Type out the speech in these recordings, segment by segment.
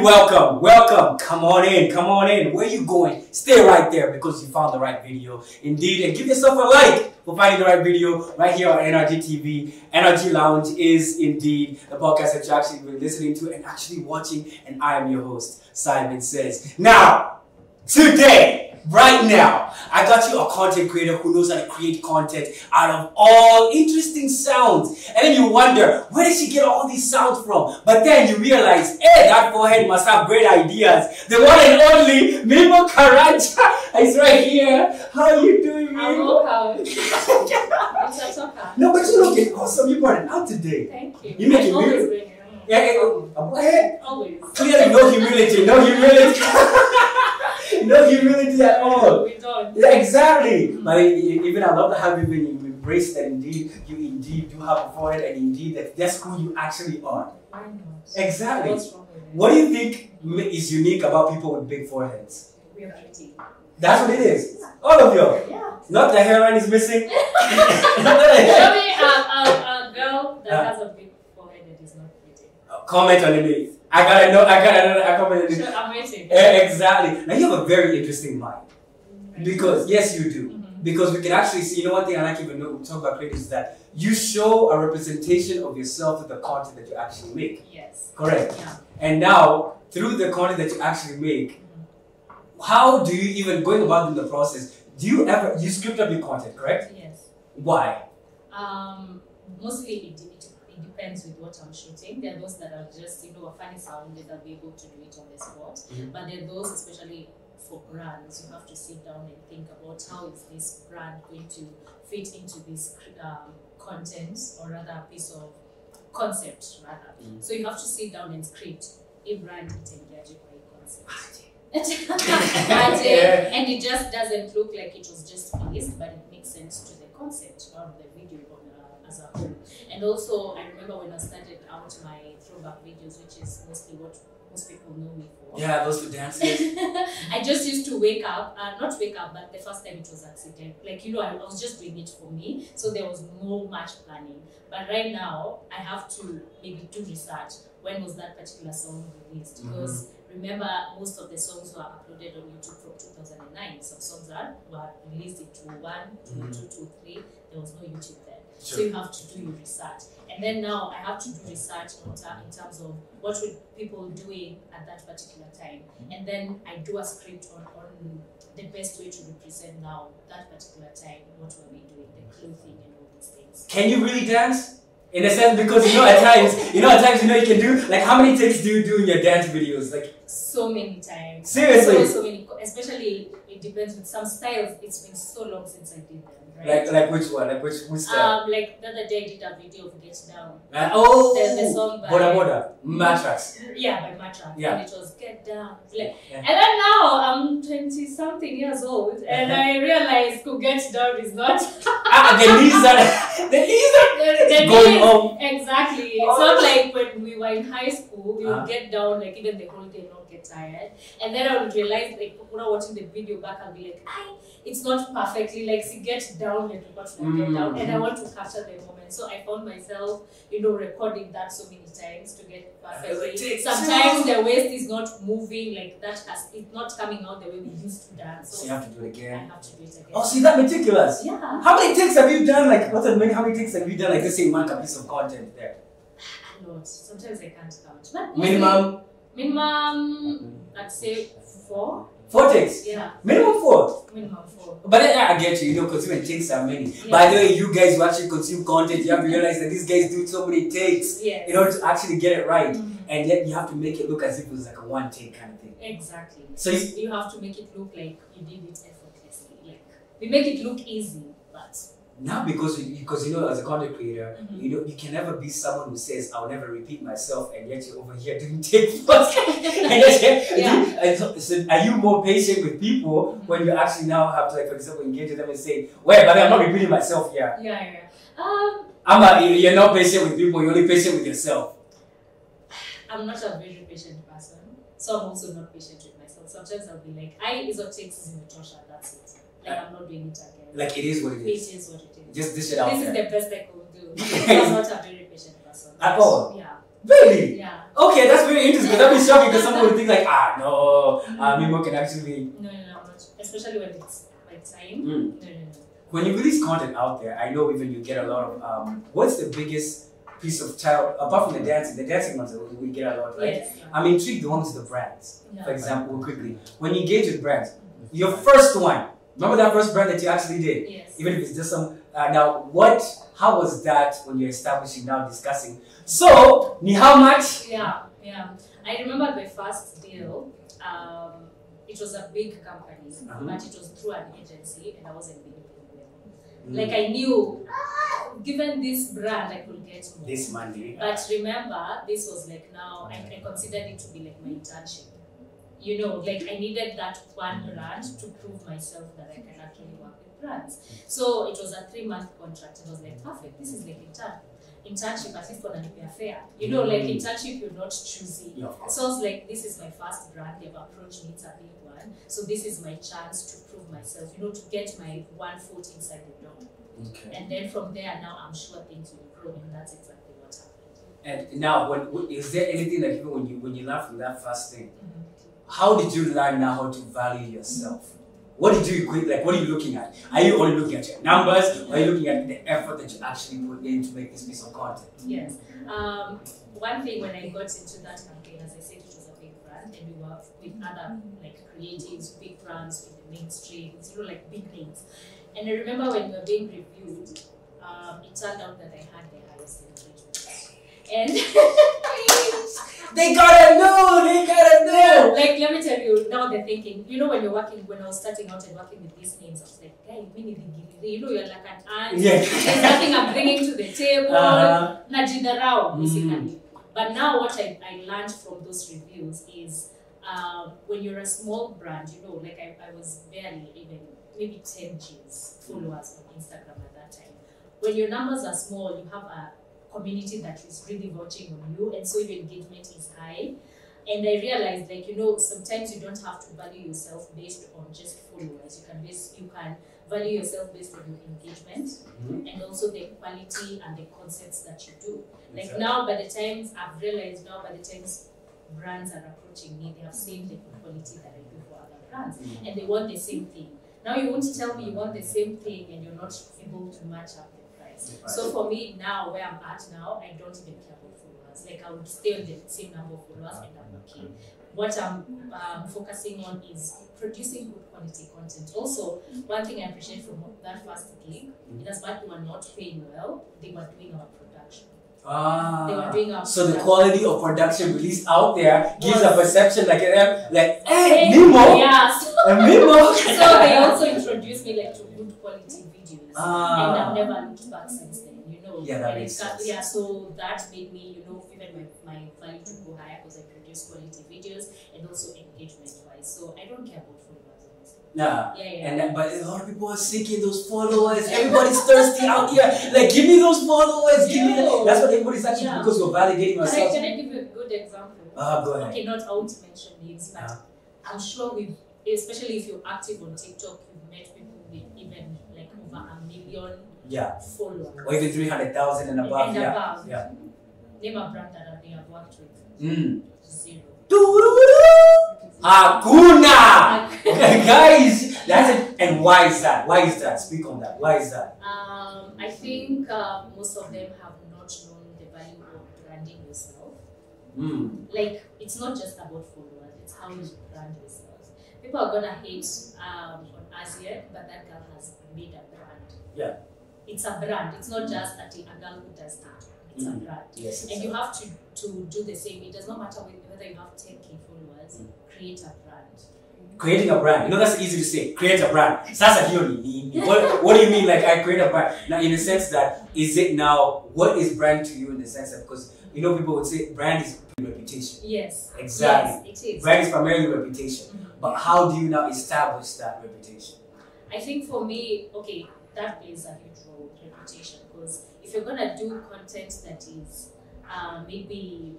welcome, welcome. Come on in, come on in. Where you going? Stay right there because you found the right video. Indeed, and give yourself a like for finding the right video right here on NRG TV. NRG Lounge is indeed the podcast that you're actually been listening to and actually watching. And I am your host, Simon Says. Now, today, right now, I got you a content creator who knows how to create content out of all interesting sounds. And then you wonder, where did she get all these sounds from? But then you realize, hey, that forehead must have great ideas. The one and only Nimo Karanja is right here. How are you doing, Nimo? I'm okay. No, but you look awesome. You brought it out today. Thank you. You make it always weird. bring it. Yeah, Always. clearly no humility, no humility. No humility at all. We don't. Yeah, exactly. But even I love how you embrace that indeed you indeed do have a forehead and indeed that's who you actually are. I know. Exactly. What's wrong with it? What do you think is unique about people with big foreheads? We are pretty. That's what it is. All of you. Yeah. Not the hairline is missing. Show me a girl that has a big forehead that is not pretty. Comment underneath. I gotta know. I comment underneath. Sure, I'm waiting. Exactly. Now you have a very interesting mind. Because, yes, you do. Mm-hmm. Because we can actually see, you know, one thing I like even know, we talk about creative is that you show a representation of yourself with the content that you actually make. Yes. Correct. Yeah. And now, through the content that you actually make, how do you even, going about in the process, do you ever, you script up your content, correct? Yes. Why? Mostly it depends with what I'm shooting. There are those that are just, a funny sound that I'll be able to do it on the spot. Mm-hmm. But there are those, especially for brands, you have to sit down and think about how is this brand going to fit into this content, or rather a piece of concept, rather. Mm-hmm. So you have to sit down and script a brand engaging by concept. And it just doesn't look like it was just placed, but it makes sense to the concept of the video as a whole. And also, I remember when I started out my throwback videos, which is mostly what most people know me for. Yeah, those two dances. I just used to wake up, not wake up, but the first time it was accident. Like, I was just doing it for me, so there was no much planning. But right now, I have to maybe do research. When was that particular song released? Because remember, most of the songs were uploaded on YouTube from 2009. Some songs were released in 2001, 2002, 2003. There was no YouTube then. Sure. So you have to do your research. And then now I have to do research in terms of what were people doing at that particular time. And then I do a script on the best way to represent now that particular time, what were we doing, the clothing and all these things. Can you really dance? In a sense, because at times, you can do, like, how many takes do you do in your dance videos? Like, so many times. Seriously? So many, especially, it depends with some styles. It's been so long since I did them, right? Like which one? Like which style? Like the other day I did a video of Get Down. The song by Boda Matrax. Yeah, by Matrax. Yeah. And it was Get Down. And then now I'm 20-something years old, and I realized to Get Down is not. The knees are going home. Exactly. It's not like when we were in high school, we would get down like even the whole day, not get tired. And then I would realize, like, when I'm watching the video back, I'll be like, it's not perfectly like, see, get down, like, what should I get down? And I want to capture the moment. So I found myself, recording that so many times to get perfectly. Sometimes the waist is not moving like that, it's not coming out the way we used to dance. So you have to do it again. I have to do it again. Oh, see, that meticulous. Yeah. How many takes have you done? Like, how many takes have you done? Like, let's say, a piece of content there. A lot. Sometimes I can't count. But Minimum, I'd say 4. 4 takes? Yeah. Minimum 4? Minimum 4. But I get you, because even takes are many. Yeah. By the way, you guys who actually consume content, you have to realize that these guys do so many takes in order to actually get it right. And yet you have to make it look as if it was like a one take kind of thing. Exactly. So you have to make it look like you did it effortlessly. Like, we make it look easy, but... Now, because as a content creator, you can never be someone who says, I'll never repeat myself, and yet you're over here doing takes. So are you more patient with people when you actually now have to, like, for example, engage with them and say, wait, but I'm not repeating myself here. Yeah. You're not patient with people, you're only patient with yourself. I'm not a very patient person, so I'm also not patient with myself. Sometimes I'll be like, is what takes in the Tosha, that's it. Like, I'm not doing it again. Like, it is what it is. It is what it is. Just dish it out This there. is the best I could do. I'm not a very patient person. At all? Yeah. Really? Yeah. Okay, that's very interesting. That means shocking because someone would think like, no, Nimo can actually. No, not. Especially when it's like time. Mm. No. When you release content out there, I know even you get a lot of. What's the biggest piece of child apart from the dancing? The dancing ones we get a lot, right? Yes. Yeah. I'm intrigued the ones with the brands. Yeah. For example, quickly, when you engage with brands, your first one. Remember that first brand that you actually did? Yes. Even if it's just some. Now, how was that when you're establishing now discussing? So, ni how much? Yeah. I remember my first deal. It was a big company, but it was through an agency, and I wasn't being paid well. Like I knew, given this brand, I could get more. This money. But remember, this was like now I considered it to be like my internship. You know, like I needed that one brand to prove myself that I can actually work with brands. So it was a 3-month contract. I was like, perfect. This is like internship, at least for an fair. You know, like internship, you're not choosy. Yeah, so I was like, this is my first brand. They've approached me. It's a big one. So this is my chance to prove myself. You know, to get my one foot inside the door. Okay. And then from there, now I'm sure things will grow, and that's exactly what happened. And now, is there anything that even when you learn from that first thing, how did you learn now how to value yourself? What did you equate? Like, what are you looking at? Are you only looking at your numbers, or are you looking at the effort that you actually put in to make this piece of content? Yes. One thing when I got into that campaign, as I said, it was a big brand, and we were with other like creatives, big brands in the mainstream, you know, like big names. And I remember when we were being reviewed, it turned out that I had the highest engagement. And they gotta know! Like, let me tell you, now they're thinking, you know, when I was starting out and working with these names, I was like, hey, you know, you're like an aunt. Yeah. There's nothing I'm bringing to the table. Najidarao, basically. But now what I learned from those reviews is when you're a small brand, you know, like I was barely even maybe 10 Gs followers on Instagram at that time. When your numbers are small, you have a community that is really watching on you, and so your engagement is high. And I realized, like, you know, sometimes you don't have to value yourself based on just followers. You can value yourself based on your engagement and also the quality and the concepts that you do. Like now, by the times I've realized now, by the times brands are approaching me, they have seen the quality that I do for other brands, and they want the same thing. Now you won't tell me you want the same thing and you're not able to match up the price. So for me now, where I'm at now, I don't even care about followers. Like I would stay on the same number of followers and I'm okay. What I'm focusing on is producing good quality content. Also, one thing I appreciate from that first gig, in as much they were not paying well, they were doing our production. They were doing our so the quality of production released out there gives a perception like hey, Nimo! Yeah, Nimo! So they also introduced me like to good quality videos. And I've never looked back since then, you know. Yeah, that makes sense. Yeah, so that made me, you know, even my value to go higher because I produce quality videos and also engagement wise. So I don't care about followers. Yeah. And but a lot of people are seeking those followers. Everybody's thirsty out here. Like, give me those followers. Give me that. That's what everybody's actually because you're validating yourself. Can I give you a good example? Go ahead. Okay, not out to mention names, but I'm sure especially if you're active on TikTok, you've met people with even like over 1 million followers. Or even 300,000 and above. Yeah. Name a brand that they have worked with. Zero. Hakuna! Guys, that's it. And why is that? Why is that? Speak on that. Why is that? I think most of them have not known the value of branding yourself. Like, it's not just about followers, it's how you brand yourself. People are gonna hate on Asia, but that girl has made a brand. Yeah. It's a brand. It's not just a girl who does TikTok. It's a brand. Yes, and you have to do the same. It does not matter whether you have 10K followers, create a brand. Creating a brand. You know, that's easy to say. Create a brand. Sasa hiyo what do you mean, like, I create a brand? Now, in the sense that, is it now, what is brand to you in the sense that, because, you know, people would say brand is reputation. Yes. Exactly. Yes, it is. Brand is primarily reputation. But how do you now establish that reputation? I think for me, okay, that plays a huge role, reputation, because if you're gonna do content that is maybe,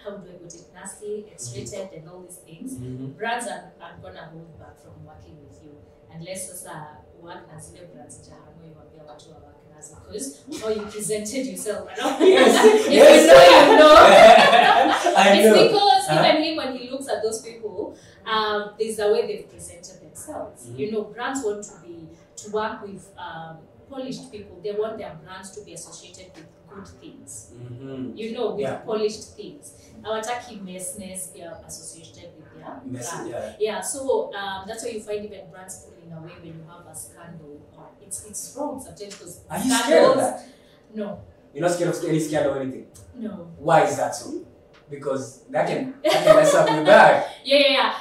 how do I put it, nasty, X-rated and all these things, brands are gonna hold back from working with you. unless sasa work na zile brands jahamo iwaambia watu wa work nazo, because how you presented yourself. Yes. If you know. I It's know. because even him, when he looks at those people, there's a way they've presented themselves. You know, brands want to work with polished people. They want their brands to be associated with good things. You know, with polished things. Hawataki messness be associated with their brand. Yeah, so that's why you find even brands pulling away when you have a scandal. It's wrong sometimes because Are you scared of that? No. You're not scared of any scandal or anything? No. Why is that so? Because that can mess up your bag. Yeah.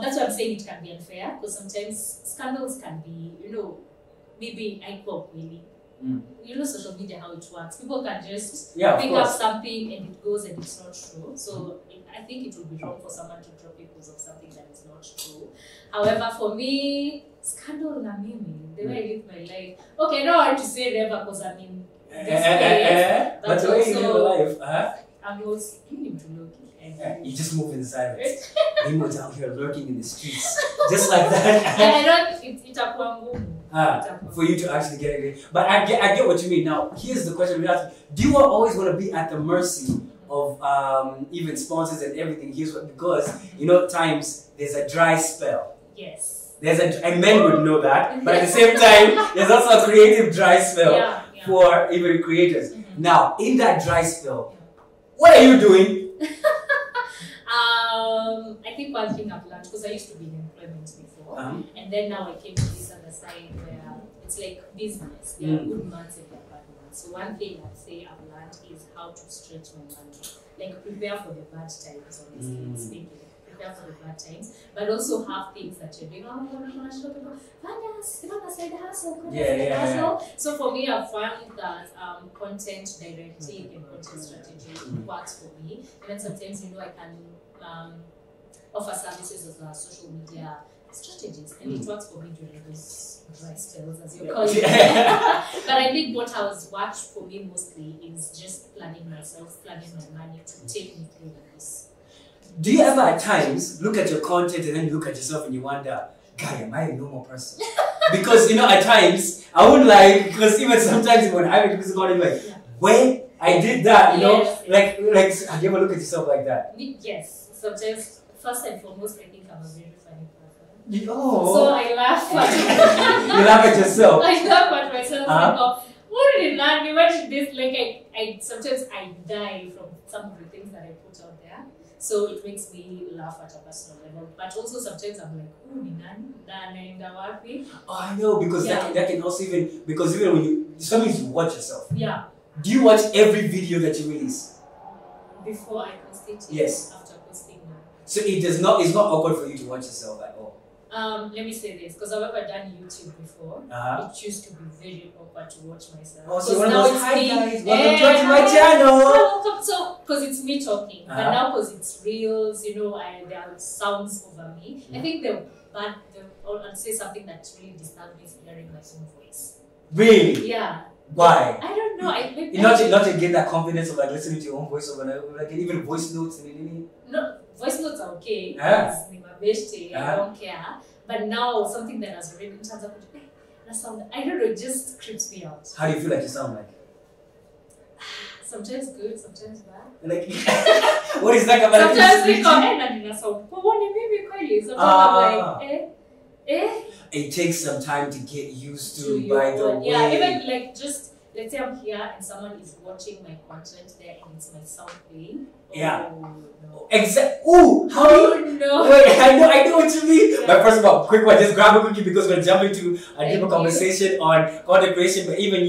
That's why I'm saying it can be unfair, because sometimes scandals can be, you know, maybe I call really. You know, social media, how it works. People can just pick up something and it goes and it's not true. So I think it would be wrong for someone to drop because of something that is not true. However, for me, scandal na mimi, the way I live my life. Okay, I don't want to say never because I'm in this place. But the way you live your life, I'm also you just move inside it. Nimo's out here lurking in the streets. Just like that. And I don't, it's for you to actually get it. But I get what you mean. Now, here's the question we ask. Do you always want to be at the mercy of even sponsors and everything? Here's what, because, you know, times there's a dry spell. Yes. And men would know that. But at the same time, there's also a creative dry spell for even creators. Now, in that dry spell, what are you doing? I think one thing I've learned, because I used to be in employment before, and then now I came to this other side where it's like business. There are good months and there are bad months. So one thing I'd say I've learned is how to stretch my money. Like prepare for the bad times, honestly speaking. Prepare for the bad times, but also have things that you're doing. So for me, I've found that content directing and content strategy works for me. Even sometimes, you know, I can offer services as a social media strategist, and it works for me during those dry spells, as you call it. But I think what has worked for me mostly is just planning myself, planning my money to take me through this. Do you ever at times look at your content and then you look at yourself and you wonder, guy, am I a normal person? Because, you know, at times, I would like, because even sometimes when I make music content, like, when I did that, you know, like, have you ever look at yourself like that? Yes, sometimes, first and foremost, I think I'm a very funny person. Oh. So I laugh at you laugh at yourself? I laugh at myself. I go, what did that? Imagine this, like, I sometimes I die from some of the things that I put out there. So it makes me laugh at a personal level. But also sometimes I'm like, oh, oh, I know, because that can also even, because even when you, sometimes you watch yourself. Yeah. Do you watch every video that you release? Before I post it? Yes. After posting now. So it's not awkward for you to watch yourself at all? Let me say this, because I've ever done YouTube before. It used to be very awkward to watch myself. Oh, so one of those, hi guys, welcome to my channel. So, because it's me talking, but now because it's reels, you know, there are sounds over me. I think I'd say something that really disturbs me is hearing my own voice. Really? Yeah. Why? I don't know. Not to get that confidence of like listening to your own voice over like even voice notes and anything. No, voice notes are okay. I don't care. But now something that has already turns up, that sound, I don't know, it just creeps me out. How do you feel like you sound like? Sometimes good, sometimes bad. Like what is that about? Sometimes we go and I sound. But when you maybe quietly, sometimes I'm like, It takes some time to get used to by the way. Yeah, even like just let's say I'm here and someone is watching my content there and it's my sound playing. Yeah. Oh, no. Ooh, how do you? No. Wait, I know what you mean. Yeah. But first of all, quick one, just grab a cookie because we're gonna jump into a deeper conversation on content creation. But even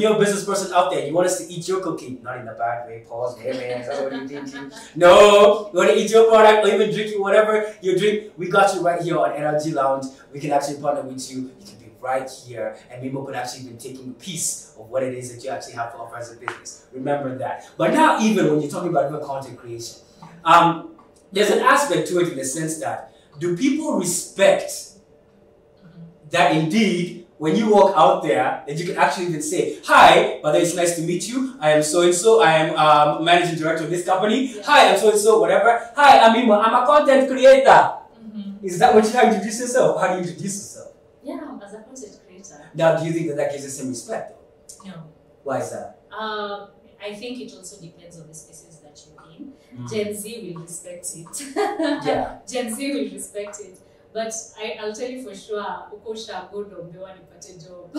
your business person out there, you want us to eat your cookie, not in the bad way. Pause, man. That's what you thinking. No, you want to eat your product or even drink whatever you drink. We got you right here on NRG Lounge. We can actually partner with you. You can be right here, and Nimo could actually be taking a piece of what it is that you actually have to offer as a business. Remember that. But now, even when you're talking about even content creation, there's an aspect to it in the sense that do people respect that indeed when you walk out there that you can actually even say, hi, brother, it's nice to meet you. I am so-and-so. I am managing director of this company. Yeah. Hi, I'm so-and-so, whatever. Hi, I'm Nimo. I'm a content creator. Is that what you have to introduce yourself? How do you introduce yourself? Now, do you think that that gives the same respect? No. Why is that? I think it also depends on the spaces that you're in. Gen Z will respect it. Yeah. Gen Z will respect it. But I'll tell you for sure, Ukosha go don't want to get a job.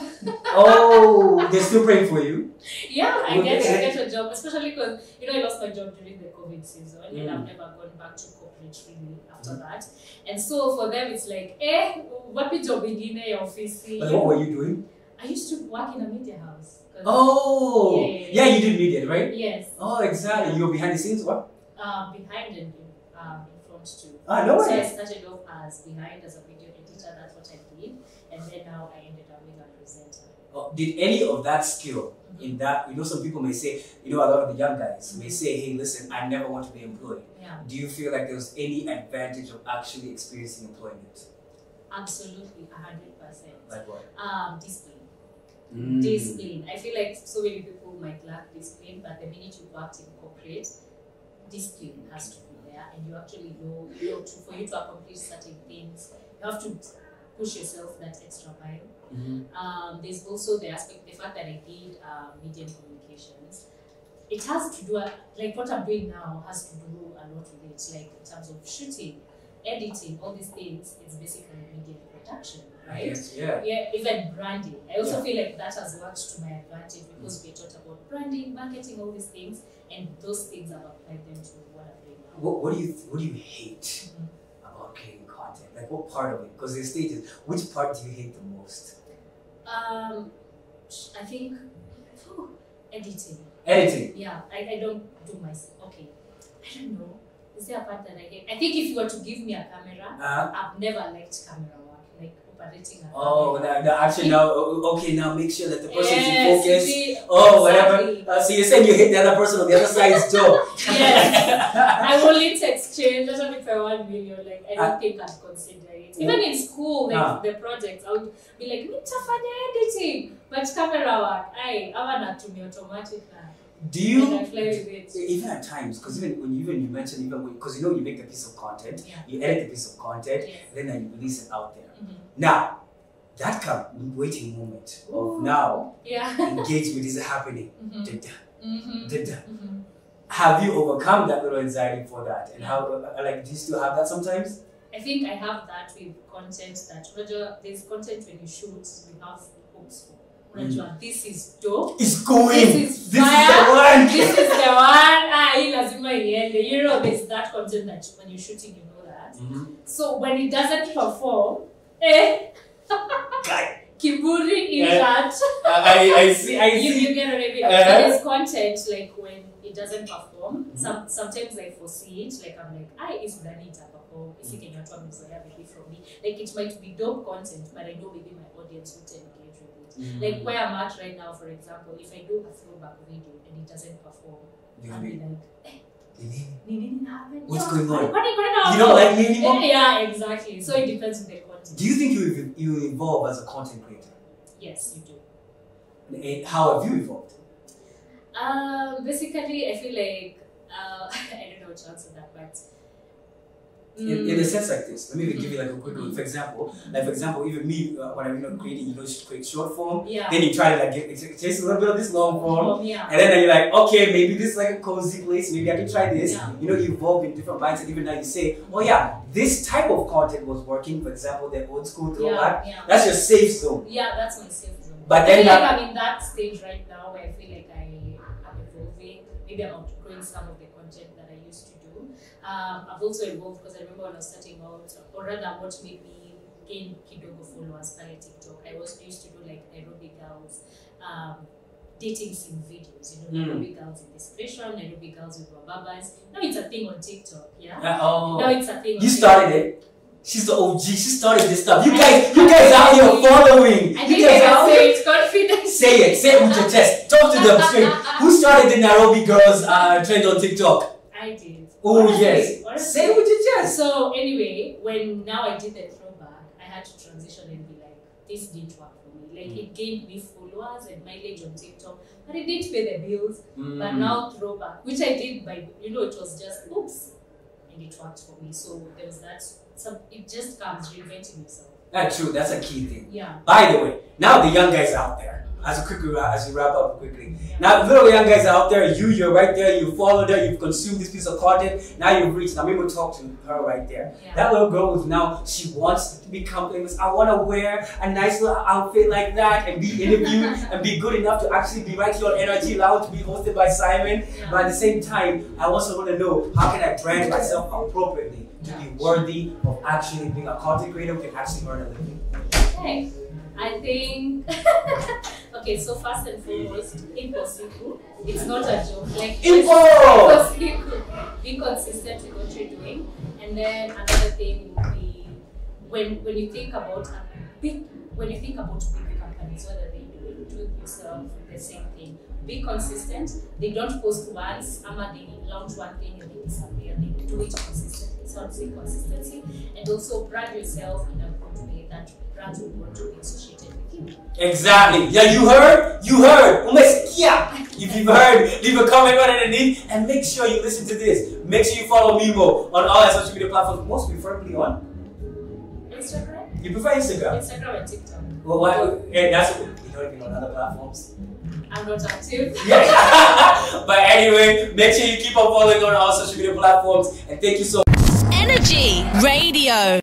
Oh, they're still praying for you? Yeah, I get a job, especially because, I lost my job during the COVID season and I've never gone back to corporate really after that. And so for them, it's like, what be job in your office? But what were you doing? I used to work in a media house. Oh, yeah, you did media, right? Yes. Oh, exactly. You were behind the scenes, what? Behind and in front too. Ah, no way. So I started off as behind as a video editor, that's what I did. And then now I ended up being a presenter. Oh, did any of that skill in that, some people may say, a lot of the young guys may say, hey, listen, I never want to be employed. Yeah. Do you feel like there was any advantage of actually experiencing employment? Absolutely, 100%. Like what? Discipline. Discipline. I feel like so many people might lack discipline, but the minute you worked in corporate, discipline has to be there, and you actually know, for you to accomplish certain things, you have to push yourself that extra mile. There's also the fact that I did media and communications. It has to do, like what I'm doing now has to do a lot with it, like in terms of shooting, editing, all these things. It's basically media production, right? Yes, yeah. Yeah, even branding. I also feel like that has worked to my advantage because we taught about branding, marketing, all these things, and those things have applied them to what I'm doing now. What do you hate about creating content? Like what part of it? Because there's stages. Which part do you hate the most? I think editing. Editing. Yeah, I don't do myself. Okay, I don't know. Is there a part that I hate? I think if you were to give me a camera, I've never liked camera work, like operating a camera. Actually now, okay, now make sure that the person's in focus. Exactly. Whatever. So you're saying you hate the other person on the other side's job. Yes. I will need to exchange, even if I 1 million, like I don't think I'd consider it. Even in school, like the projects, I would be like, nitafanya editing, but camera work, I'm not to me automatic now. Do you, and I play with it. even at times, because even you mentioned, because you make the piece of content, you edit the piece of content, then you release it out there. Now, that waiting moment of now, engagement is happening. Have you overcome that little anxiety for that? And how, do you still have that sometimes? I think I have that with content that, there's content when you shoot, you have hopes for. This is dope. It's going. This is fire. This is the one. There's that content that when you're shooting, you know that. So when it doesn't perform, kiburi in that. I see. You get what I mean? There's content like when it doesn't perform. Sometimes I foresee it. Like I'm like, is Danita perform? Is it Kenya maybe from me? Like it might be dope content, but I know maybe my audience would engage with it. Like where I'm at right now, for example, if I do a throwback video and it doesn't perform, I'll be like, what's going on? You don't like me anymore? Yeah, exactly. So it depends on the content. Do you think you evolve as a content creator? Yes, you do. How have you evolved? Basically, I feel like I don't know what to answer that, but in a sense like this, let me give you like a quick for example. Like for example, even me when I'm creating, create short form. Then you try to like get just a little bit of this long form, and then you're like, okay, maybe this is like a cozy place. Maybe I can try this. You evolve in different minds, and even now you say, oh yeah, this type of content was working. For example, the old school throwback. That's your safe zone. Yeah, that's my safe zone. But I then feel like I'm in that stage right now where I feel like I am evolving. Maybe I'm outgrowing some of the content that I used to do. I've also evolved because I remember when I was starting out, or rather what made me gain kidogo followers via TikTok. I used to do like Nairobi girls dating sim videos, Nairobi girls in discretion, Nairobi girls with babas. Now it's a thing on TikTok, Now it's a thing. You started it. She's the OG. She started this stuff. You guys out here following. I think I can say it confidently. Say it with your chest. Talk to them straight. Who started the Nairobi girls trend on TikTok? I did. Oh yes. Say it with your chest. So anyway, when now I did the throwback, I had to transition and be like, this didn't work for me. Like it gained me followers and mileage on TikTok, but it didn't pay the bills. But now throwback, which I did by it was just oops, and it worked for me. So there was that. So it just comes reinventing yourself. That's true. That's a key thing. Yeah. By the way, now the young guys out there, as you wrap up quickly. Yeah. Now, little young guys out there, you're right there. You followed her. You've consumed this piece of content. Now you've reached. Now maybe we'll talk to her right there. Yeah. That little girl is now. She wants to become famous. I want to wear a nice little outfit like that and be interviewed and be good enough to actually be right here on NRG Lounge, to be hosted by Simon. Yeah. But at the same time, I also want to know, how can I brand myself appropriately to be worthy of actually being a content creator who can actually earn a living? Okay. I think okay, so first and foremost, impossible. It's not a joke. Like impossible. Be consistent with what you're doing. And then another thing would be when you think about big companies, whether they do it yourself, the same thing. Be consistent. They don't post once, they launch one thing and they disappear. They do it consistently. So I'd say consistency, and also brand yourself in a good way that brands will want to be associated with you. Exactly. Yeah, you heard? You heard. Umesikia. If you've heard, leave a comment right underneath, and make sure you listen to this. Make sure you follow Nimo on all our social media platforms, most preferably on Instagram. You prefer Instagram? Instagram and TikTok. Well, why? Yeah, that's what we don't even on other platforms. I'm not active. Yeah. But anyway, make sure you keep on following on all social media platforms, and thank you so much. Energy Radio.